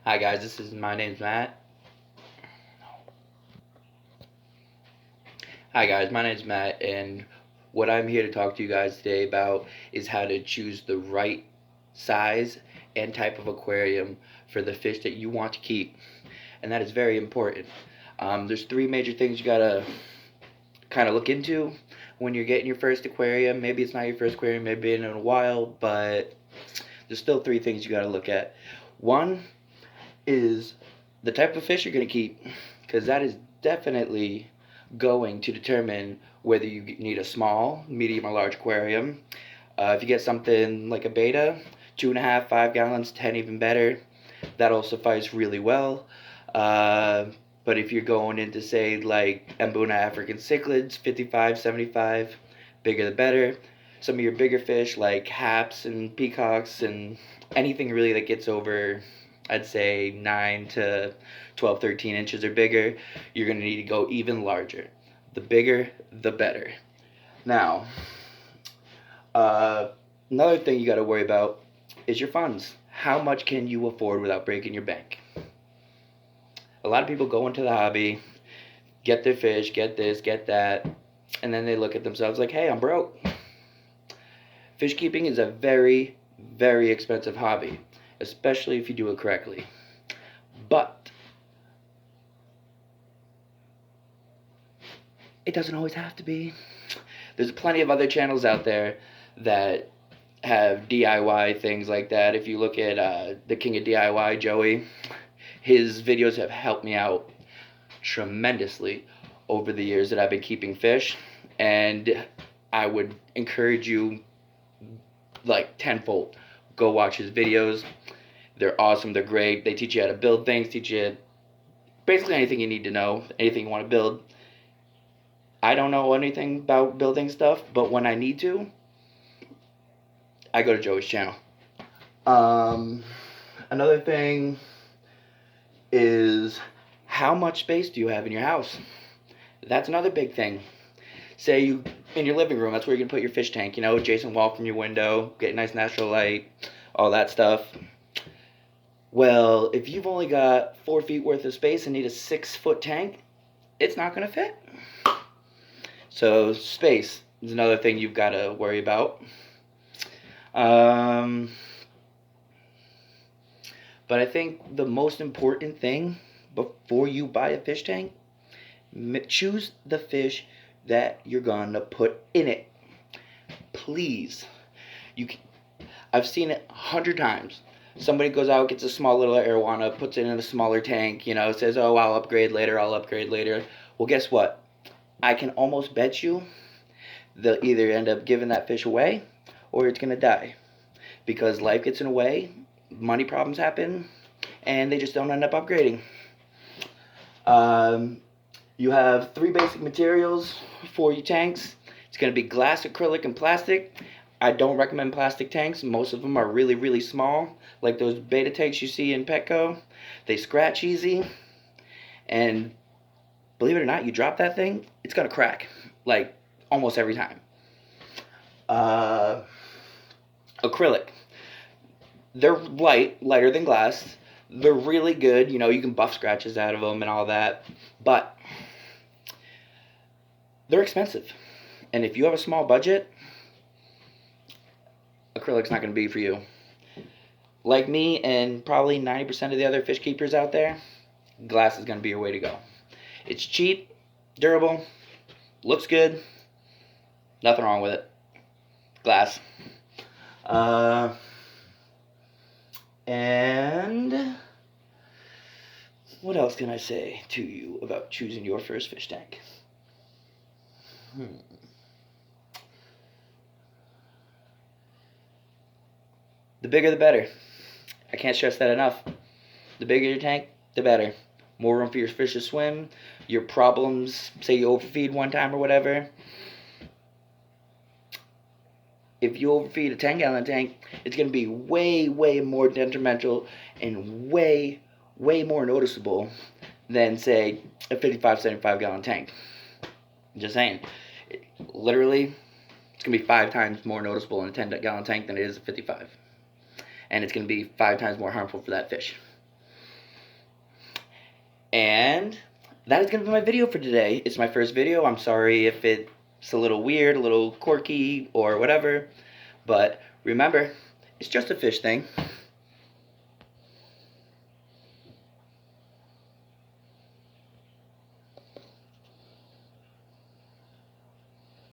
Hi guys, my name's Matt. Hi guys, my name's Matt, and what I'm here to talk to you guys today about is how to choose the right size and type of aquarium for the fish that you want to keep, and that is very important. There's three major things you gotta kind of look into when you're getting your first aquarium. Maybe it's not your first aquarium, maybe in a while, but there's still three things you gotta look at. One is the type of fish you're going to keep, because that is definitely going to determine whether you need a small, medium, or large aquarium. If you get something like a beta, 2.5, 5 gallons, 10 even better, that'll suffice really well. Uh, but if you're going into, say, like Mbuna African cichlids, 55, 75, bigger the better. Some of your bigger fish like haps and peacocks and anything really that gets over, I'd say, 9 to 12, 13 inches or bigger, you're going to need to go even larger. The bigger, the better. Now, uh, another thing you got to worry about is your funds. How much can you afford without breaking your bank? A lot of people go into the hobby, get their fish, get this, get that, and then they look at themselves like, hey, I'm broke. Fish keeping is a very, very expensive hobby, especially if you do it correctly. But it doesn't always have to be. There's plenty of other channels out there that have DIY things like that. If you look at the king of DIY, Joey, his videos have helped me out tremendously over the years that I've been keeping fish, and I would encourage you like tenfold. Go watch his videos. They're awesome. They're great. They teach you how to build things, teach you basically anything you need to know, anything you want to build. I don't know anything about building stuff, but when I need to, I go to Joey's channel. Um, Another thing is, how much space do you have in your house? That's another big thing. Say you in your living room, that's where you're gonna put your fish tank. Adjacent wall from your window, get nice natural light, all that stuff. Well, if you've only got 4 feet worth of space and need a 6 foot tank, it's not gonna fit. So space is another thing you've got to worry about. Um, but I think the most important thing before you buy a fish tank, choose the fish that you're gonna put in it. Please, you. I've seen it 100 times. Somebody goes out, gets a small little arowana, puts it in a smaller tank. Says, "Oh, I'll upgrade later. I'll upgrade later." Well, guess what? I can almost bet you they'll either end up giving that fish away or it's gonna die, because life gets in the way, money problems happen, and they just don't end up upgrading. Um, you have three basic materials for your tanks. It's going to be glass, acrylic, and plastic. I don't recommend plastic tanks. Most of them are really, really small, like those beta tanks you see in Petco. They scratch easy, and believe it or not, you drop that thing, it's going to crack, like almost every time. Uh, Acrylic. They're lighter than glass. They're really good. You can buff scratches out of them and all that. But they're expensive. And if you have a small budget, acrylic's not going to be for you. Like me and probably 90% of the other fish keepers out there, glass is going to be your way to go. It's cheap, durable, looks good, nothing wrong with it. Glass. And what else can I say to you about choosing your first fish tank? The bigger the better. I can't stress that enough. The bigger your tank, the better. More room for your fish to swim. Your problems, say you overfeed one time or whatever. If you overfeed a 10-gallon tank, it's going to be way, way more detrimental and way, way more noticeable than, say, a 55, 75-gallon tank. I'm just saying. Literally, it's going to be 5 times more noticeable in a 10-gallon tank than it is a 55. And it's going to be 5 times more harmful for that fish. And that is going to be my video for today. It's my first video. I'm sorry if it's a little weird, a little quirky, or whatever. But remember, it's just a fish thing.